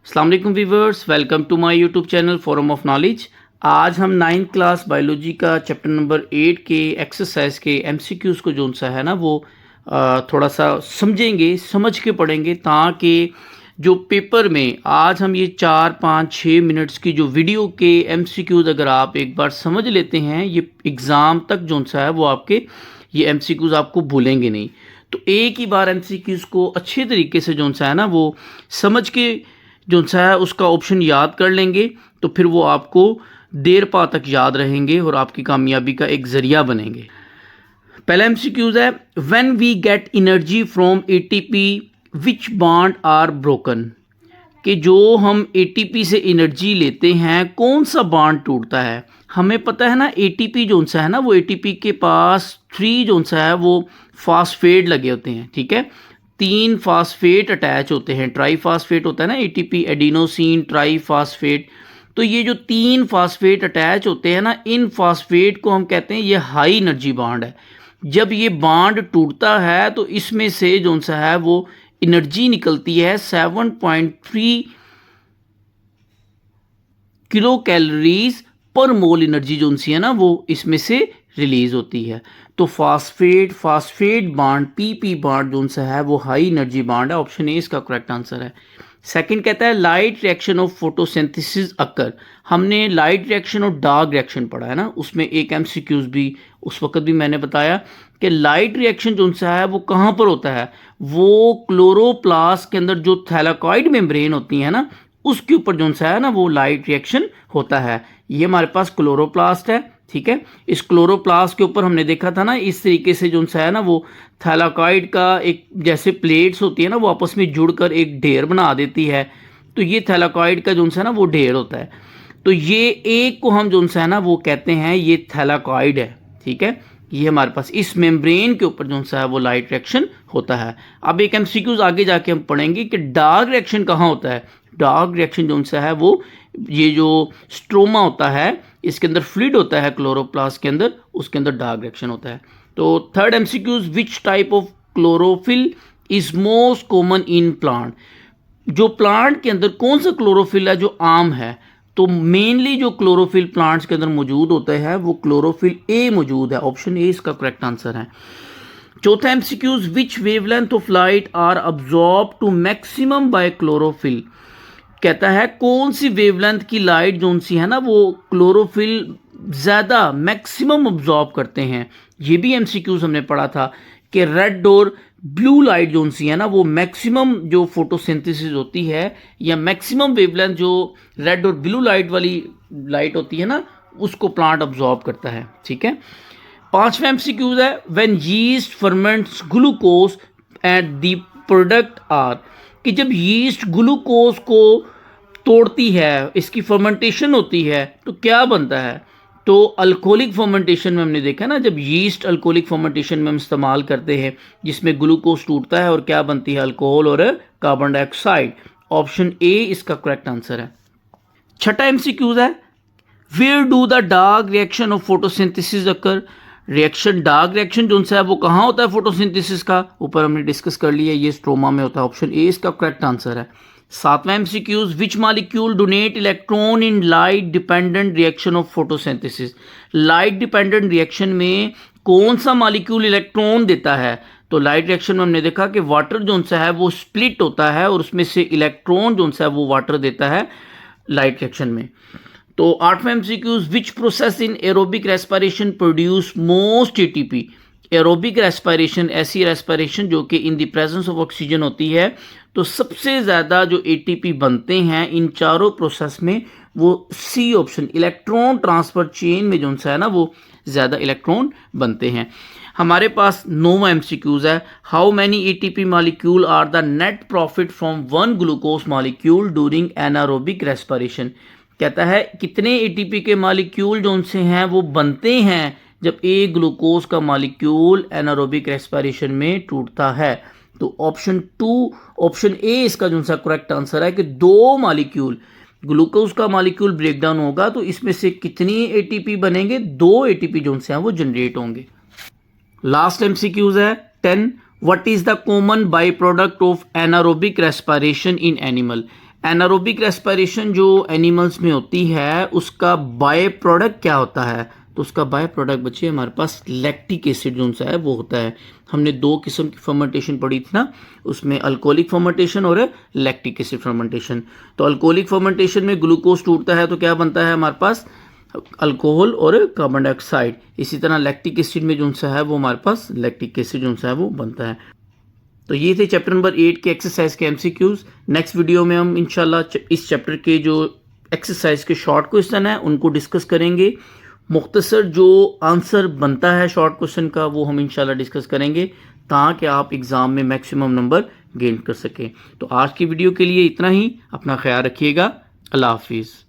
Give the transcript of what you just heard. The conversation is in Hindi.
अस्सलाम वालेकुम viewers, welcome to my YouTube channel forum of knowledge. आज हम 9th क्लास बायोलॉजी का चैप्टर नंबर 8 के एक्सरसाइज के एमसीक्यूज़ को जो सा है ना वो थोड़ा सा समझेंगे, समझ के पढ़ेंगे, ताकि जो पेपर में आज हम ये 4-5-6 मिनट्स की जो वीडियो के एमसीक्यूज़ अगर आप एक बार समझ लेते हैं, ये एग्ज़ाम तक जो सा है वो आपके ये एमसीक्यूज़ आपको भूलेंगे नहीं। तो एक ही बार एमसीक्यूज़ को अच्छे तरीके से जो सा है ना वो समझ के जो सा है उसका ऑप्शन याद कर लेंगे, तो फिर वो आपको देर पा तक याद रहेंगे और आपकी कामयाबी का एक ज़रिया बनेंगे। पहला एमसीक्यूज़ है, when we get energy from ATP which bond are broken. कि जो हम एटीपी से एनर्जी लेते हैं, कौन सा बॉन्ड टूटता है। हमें पता है ना एटीपी जो सा है ना वो एटीपी के पास 3 जो सा है वो फास्फेट लगे होते हैं, ठीक है। 3 फास्फेट अटैच होते हैं, ट्राई फास्फेट होता है ना एटीपी, एडिनोसिन ट्राई फास्फेट। तो ये जो 3 फास्फेट अटैच होते हैं ना, इन फास्फेट को हम कहते हैं ये हाई एनर्जी बॉन्ड है। जब ये बॉन्ड टूटता है तो इसमें से जो सा है वो एनर्जी निकलती है 7.3 किलो कैलोरीज पर मोल एनर्जी जो सी है ना वो इसमें से रिलीज होती है। तो फास्फेट बॉन्ड पीपी बॉन्ड जो सा है वो हाई एनर्जी बॉन्ड है। ऑप्शन ए इसका करेक्ट आंसर है। सेकंड कहता है लाइट रिएक्शन ऑफ फोटोसिंथेसिस अकर। हमने लाइट रिएक्शन और डार्क रिएक्शन पढ़ा है ना, उसमें एक एमसीक्यूज भी उस वक्त भी मैंने बताया कि लाइट रिएक्शन जो सा है वो कहाँ पर होता है, वो क्लोरोप्लास्ट के अंदर जो थैलाकॉइड मेम्ब्रेन होती है ना उसके ऊपर जो सा है ना वो लाइट रिएक्शन होता है। ये हमारे पास क्लोरोप्लास्ट है, ठीक है। इस क्लोरोप्लास्ट के ऊपर हमने देखा था ना इस तरीके से जो सा है ना वो थैलाकॉइड का एक जैसे प्लेट्स होती है ना वो आपस में जुड़कर एक ढेर बना देती है। तो ये थैलाकॉइड का जो सा है ना वो ढेर होता है। तो ये एक को हम जो सा है ना वो कहते हैं ये थैलाकॉइड है, ठीक है। ये हमारे पास इस मेम्ब्रेन के ऊपर जो सा है वो लाइट रिएक्शन होता है। अब एक एमसीक्यूज आगे जाके हम पढ़ेंगे कि डार्क रिएक्शन कहाँ होता है। डार्क रिएक्शन जो सा है वो ये जो स्ट्रोमा होता है इसके अंदर फ्लूइड होता है क्लोरोप्लास्ट के अंदर, उसके अंदर डार्क रिएक्शन होता है। तो third MCQs, which type of chlorophyll is most common in plant. जो प्लांट के अंदर कौन सा क्लोरोफिल है जो आम है। तो मेनली जो क्लोरोफिल प्लांट्स के अंदर मौजूद होता है वो क्लोरोफिल ए मौजूद है। ऑप्शन ए इसका करेक्ट आंसर है। चौथा MCQs, which wavelength of light are absorb to maximum by chlorophyll. कहता है कौन सी वेवलेंथ की लाइट जो सी है ना वो क्लोरोफिल ज़्यादा मैक्सिमम अब्जॉर्ब करते हैं। ये भी एमसीक्यूज हमने पढ़ा था कि रेड और ब्लू लाइट जो सी है ना वो मैक्सिमम जो फोटोसिंथेसिस होती है या मैक्सिमम वेवलेंथ जो रेड और ब्लू लाइट वाली लाइट होती है ना उसको प्लांट अब्जॉर्ब करता है, ठीक है। पांचवा एमसीक्यूज है, when yeast ferments glucose at the product are. कि जब यीस्ट ग्लूकोज को तोड़ती है, इसकी फर्मेंटेशन होती है, तो क्या बनता है। तो अल्कोहलिक फर्मेंटेशन में हमने देखा ना, जब यीस्ट अल्कोहलिक फर्मेंटेशन में हम इस्तेमाल करते हैं जिसमें ग्लूकोज टूटता है और क्या बनती है, अल्कोहल और कार्बन डाइऑक्साइड। ऑप्शन ए इसका करेक्ट आंसर है। छठा एमसीक्यूज है, where do the dark reaction of photosynthesis occur. Reaction dark reaction जो सा है वो कहाँ होता है फोटोसिंथेसिस का, ऊपर हमने डिस्कस कर लिया, ये स्ट्रोमा में होता है। ऑप्शन ए इसका करेक्ट आंसर है। सातवां MCQs, which molecule donate electron in light dependent reaction of photosynthesis. Light dependent reaction में कौन सा मॉलिक्यूल इलेक्ट्रॉन देता है। तो लाइट रिएक्शन में हमने देखा कि वाटर जो सा है वो स्प्लिट होता है और उसमें से इलेक्ट्रॉन जो सा है वो वाटर देता है लाइट रिएक्शन में। तो आठवां MCQs, which process in aerobic respiration produce most ATP. Aerobic respiration ऐसी रेस्पिरेशन जो कि in the presence of oxygen होती है। तो सबसे ज़्यादा जो एटीपी बनते हैं इन चारों प्रोसेस में वो C option electron transfer chain में जो सा है ना वो ज़्यादा इलेक्ट्रॉन बनते हैं। हमारे पास 9वां एमसीक्यूज है, how many ATP molecule are the net profit from one glucose molecule during anaerobic respiration. कहता है कितने एटीपी के मॉलिक्यूल जो उनसे हैं वो बनते हैं जब एक ग्लूकोज का मॉलिक्यूल एनारोबिक रेस्पिरेशन में टूटता है। तो ऑप्शन ए इसका जो सा करेक्ट आंसर है कि 2 मॉलिक्यूल ग्लूकोज का मॉलिक्यूल ब्रेकडाउन होगा तो इसमें से कितनी एटीपी बनेंगे, 2 एटीपी जो से हैं वो जनरेट होंगे। लास्ट एमसीक्यूज है 10, what is the common by product of anaerobic respiration in animal. Anaerobic respiration जो एनिमल्स में होती है उसका बाय प्रोडक्ट क्या होता है? तो उसका बाय प्रोडक्ट बच्चे हमारे पास लैक्टिक एसिड जो सा है वो होता है। हमने दो किस्म की फर्मेंटेशन पढ़ी थी ना, उसमें अल्कोहलिक फर्मेंटेशन और लैक्टिक एसिड फर्मेंटेशन। तो अल्कोहलिक फर्मेंटेशन में ग्लूकोज टूटता है तो क्या बनता है हमारे पास? अल्कोहल और कार्बन डाइऑक्साइड। इसी तरह लैक्टिक एसिड में जो सा है वो हमारे पास लैक्टिक एसिड जो सा है वो बनता है। तो ये थे चैप्टर नंबर 8 के एक्सरसाइज के एमसीक्यूज। नेक्स्ट वीडियो में हम इंशाल्लाह इस चैप्टर के जो एक्सरसाइज के शॉर्ट क्वेश्चन है उनको डिस्कस करेंगे। मुख्तसर जो आंसर बनता है शॉर्ट क्वेश्चन का वो हम इंशाल्लाह डिस्कस करेंगे ताकि आप एग्ज़ाम में मैक्सिमम नंबर गेन कर सकें। तो आज की वीडियो के लिए इतना ही। अपना ख्याल रखिएगा। अल्लाह हाफिज़।